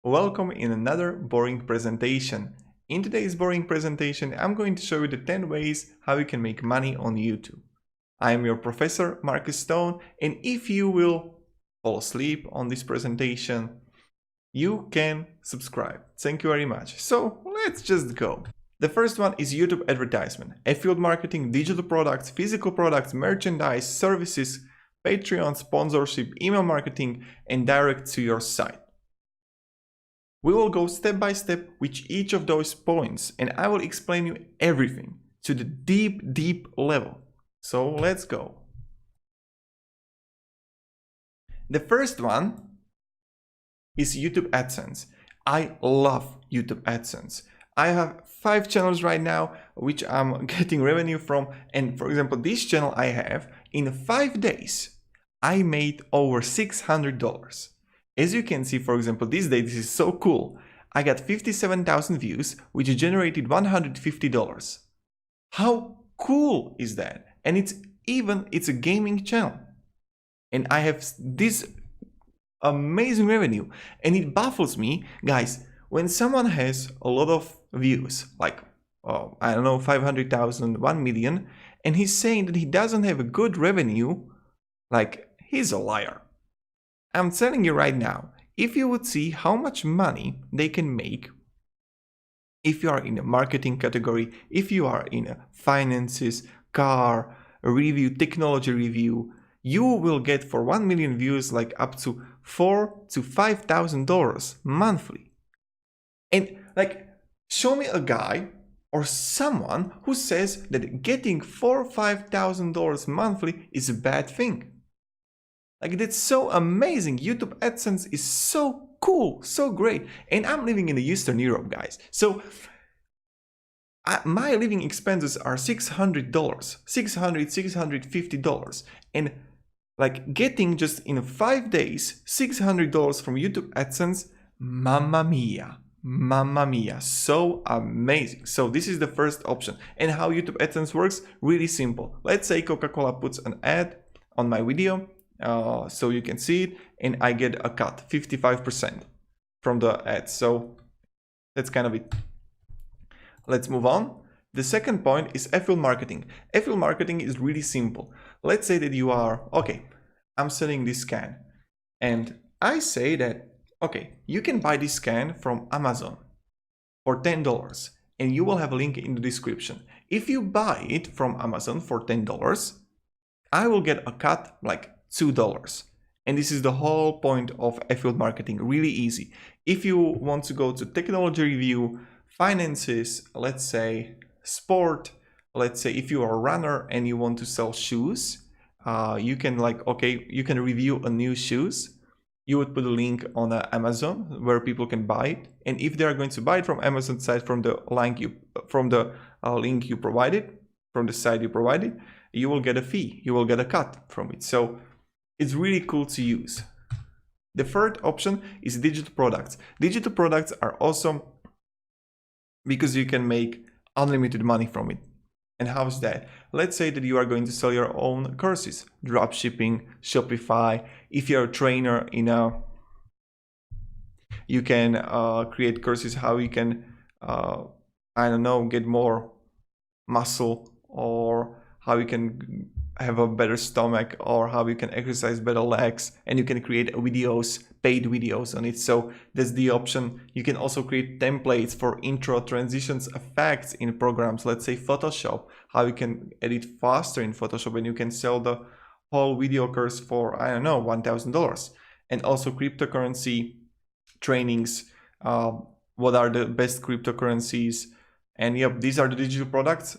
Welcome in another boring presentation. In today's boring presentation, I'm going to show you the 10 ways how you can make money on YouTube. I am your professor, Marcus Stone, and if you will fall asleep on this presentation, you can subscribe. Thank you very much. So let's just go. The first one is YouTube advertisement, affiliate marketing, digital products, physical products, merchandise, services, Patreon, sponsorship, email marketing, and direct to your site. We will go step by step with each of those points, and I will explain you everything to the deep level. So let's go. The first one is YouTube AdSense. I love YouTube AdSense. I have 5 channels right now which I'm getting revenue from, and for example this channel I have, in 5 days I made over $600. As you can see, for example, this day, this is so cool. I got 57,000 views, which generated $150. How cool is that? And it's a gaming channel. And I have this amazing revenue. And it baffles me, guys, when someone has a lot of views, like, I don't know, 500,000, 1 million, and he's saying that he doesn't have a good revenue, like, he's a liar. I'm telling you right now, if you would see how much money they can make, if you are in a marketing category, if you are in a finances, car, review, technology review, you will get for 1 million views like up to $4,000 to $5,000 monthly. And like, show me a guy or someone who says that getting $4,000 or $5,000 monthly is a bad thing. Like, that's so amazing. YouTube AdSense is so cool, so great. And I'm living in the Eastern Europe, guys. So my living expenses are $600, $650. And like getting just in 5 days, $600 from YouTube AdSense, mamma mia, so amazing. So this is the first option. And how YouTube AdSense works, really simple. Let's say Coca-Cola puts an ad on my video. So you can see it, and I get a cut, 55% from the ads. So that's kind of it. Let's move on. The second point is affiliate marketing. Affiliate marketing is really simple. Let's say that you are, okay, I'm selling this scan, and I say that, okay, you can buy this scan from Amazon for $10, and you will have a link in the description. If you buy it from Amazon for $10, I will get a cut like $2. And this is the whole point of affiliate marketing. Really easy. If you want to go to technology review, finances, let's say sport, let's say if you are a runner and you want to sell shoes, you can like, okay, you can review a new shoes. You would put a link on Amazon where people can buy it. And if they are going to buy it from Amazon site from the link you provided, from the site you provided, you will get a fee. You will get a cut from it. So it's really cool to use. The third option is digital products. Digital products are awesome because you can make unlimited money from it. And how is that? Let's say that you are going to sell your own courses, dropshipping, Shopify. If you're a trainer you can create courses how you can, I don't know, get more muscle, or how you can have a better stomach, or how you can exercise better legs, and you can create videos, paid videos on it. So that's the option. You can also create templates for intro, transitions, effects in programs. Let's say Photoshop, how you can edit faster in Photoshop, and you can sell the whole video course for, I don't know, $1,000. And also cryptocurrency trainings, what are the best cryptocurrencies. And yep, these are the digital products.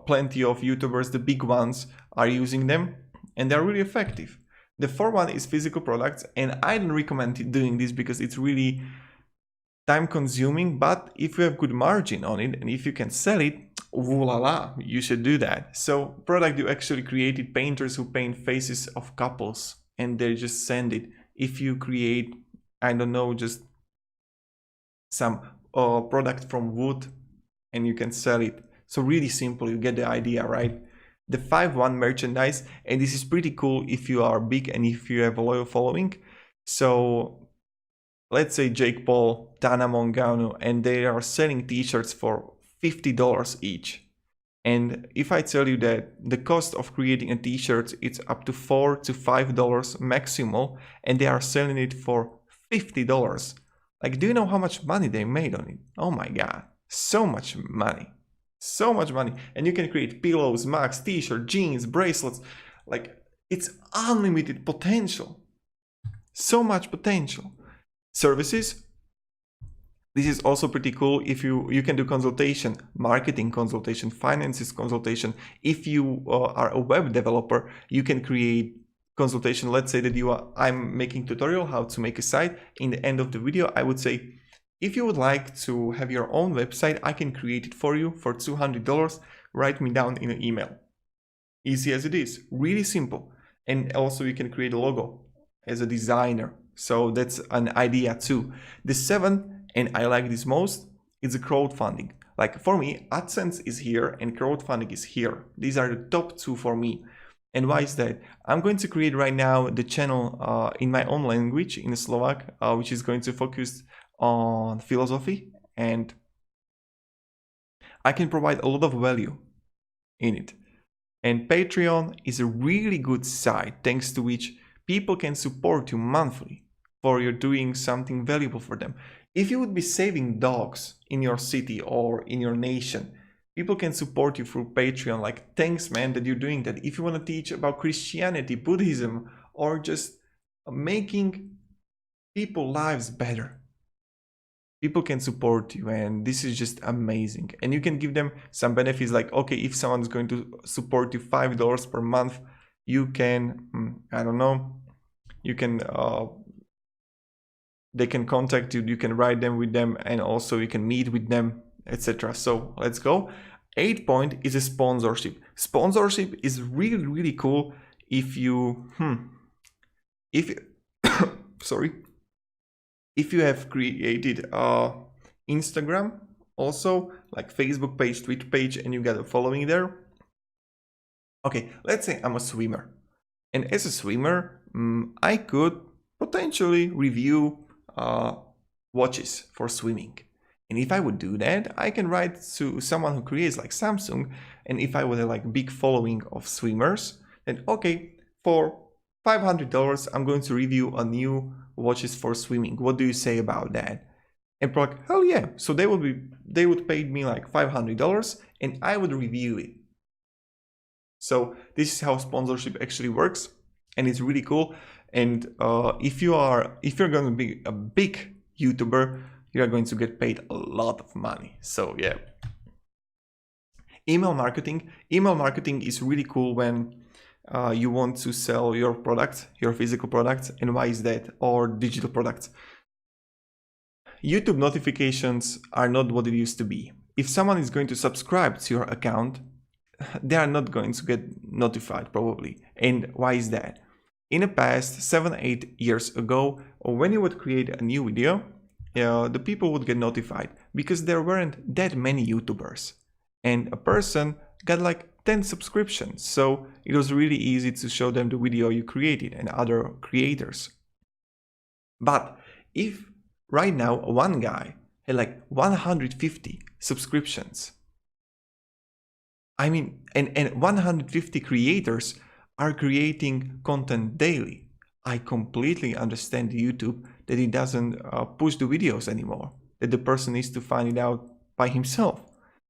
Plenty of YouTubers, the big ones, are using them, and they're really effective. The fourth one is physical products, and I don't recommend doing this because it's really time consuming, but if you have good margin on it and if you can sell it, ooh la la, you should do that. So product you actually created, painters who paint faces of couples and they just send it. If you create, I don't know, just some product from wood, and you can sell it. So really simple, you get the idea, right? The 5-1 merchandise, and this is pretty cool if you are big and if you have a loyal following. So let's say Jake Paul, Tana Mongano, and they are selling t-shirts for $50 each. And if I tell you that the cost of creating a t-shirt it's up to $4 to $5 maximal, and they are selling it for $50, like, do you know how much money they made on it? Oh my god, so much money. So much money. And you can create pillows, mugs, t-shirt, jeans, bracelets. Like, it's unlimited potential. So much potential. Services. This is also pretty cool. If you can do consultation, marketing consultation, finances consultation. If you are a web developer, you can create consultation. Let's say that I'm making tutorial how to make a site. In the end of the video, I would say, if you would like to have your own website, I can create it for you for $200. Write me down in an email. Easy as it is, really simple. And also you can create a logo as a designer. So that's an idea too. The 7th, and I like this most, is a crowdfunding. Like for me, AdSense is here and crowdfunding is here. These are the top 2 for me. And why is that? I'm going to create right now the channel in my own language, in Slovak, which is going to focus on philosophy, and I can provide a lot of value in it. And Patreon is a really good site thanks to which people can support you monthly for you doing something valuable for them. If you would be saving dogs in your city or in your nation, people can support you through Patreon. Like, thanks man that you're doing that. If you want to teach about Christianity, Buddhism, or just making people's lives better, people can support you, and this is just amazing. And you can give them some benefits, like, okay, if someone's going to support you $5 per month, you can, I don't know, you can, they can contact you, you can write them with them, and also you can meet with them, etc. So let's go. 8th point is a sponsorship. Sponsorship is really, really cool if you, sorry, if you have created Instagram, also like Facebook page, Twitter page, and you got a following there. Okay, let's say I'm a swimmer, and as a swimmer, I could potentially review watches for swimming. And if I would do that, I can write to someone who creates like Samsung, and if I would have like big following of swimmers, then okay, for $500 I'm going to review a new watches for swimming. What do you say about that? And pro like, hell yeah. So they would pay me like $500 and I would review it. So this is how sponsorship actually works, and it's really cool. And if you're going to be a big YouTuber, you are going to get paid a lot of money. So yeah. Email marketing. Email marketing is really cool when you want to sell your product, your physical product. And why is that? Or digital products. YouTube notifications are not what it used to be. If someone is going to subscribe to your account, they are not going to get notified probably. And why is that? In the past 7-8 years ago, when you would create a new video, the people would get notified because there weren't that many YouTubers. And a person got like 10 subscriptions. So it was really easy to show them the video you created and other creators. But if right now one guy had like 150 subscriptions, I mean, and 150 creators are creating content daily, I completely understand YouTube that it doesn't push the videos anymore, that the person needs to find it out by himself.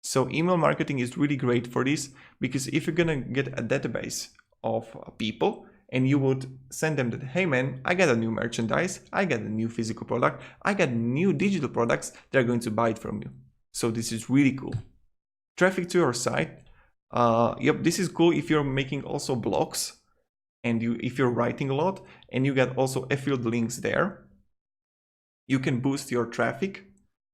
So email marketing is really great for this, because if you're gonna get a database of people and you would send them that, hey man, I got a new merchandise, I got a new physical product, I got new digital products, they're going to buy it from you. So this is really cool. Traffic to your site. Yep, this is cool if you're making also blogs and if you're writing a lot and you get also affiliate links there. You can boost your traffic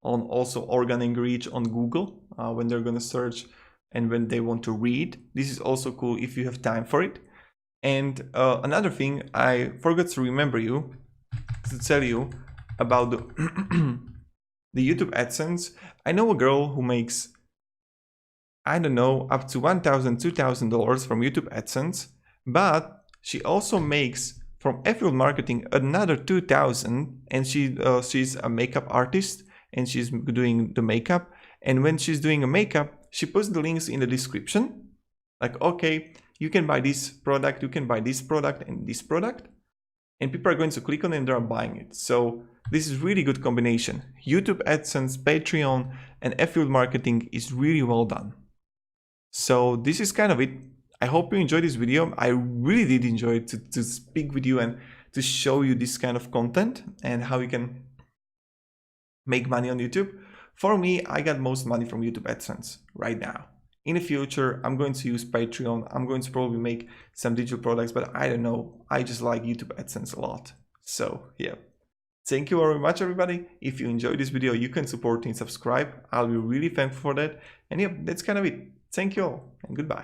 on also organic reach on Google when they're going to search and when they want to read. This is also cool if you have time for it. And another thing, I forgot to remember you to tell you about the YouTube AdSense. I know a girl who makes, I don't know, up to $1,000, $2,000 from YouTube AdSense, but she also makes From affiliate marketing, another 2,000, and she's a makeup artist and she's doing the makeup. And when she's doing a makeup, she puts the links in the description. Like, okay, you can buy this product, you can buy this product and this product. And people are going to click on it and they're buying it. So this is really good combination. YouTube AdSense, Patreon, and affiliate marketing is really well done. So this is kind of it. I hope you enjoyed this video. I really did enjoy it to speak with you and to show you this kind of content and how you can make money on YouTube. For me, I got most money from YouTube AdSense right now. In the future, I'm going to use Patreon. I'm going to probably make some digital products, but I don't know. I just like YouTube AdSense a lot. So yeah, thank you very much, everybody. If you enjoyed this video, you can support and subscribe. I'll be really thankful for that. And yeah, that's kind of it. Thank you all and goodbye.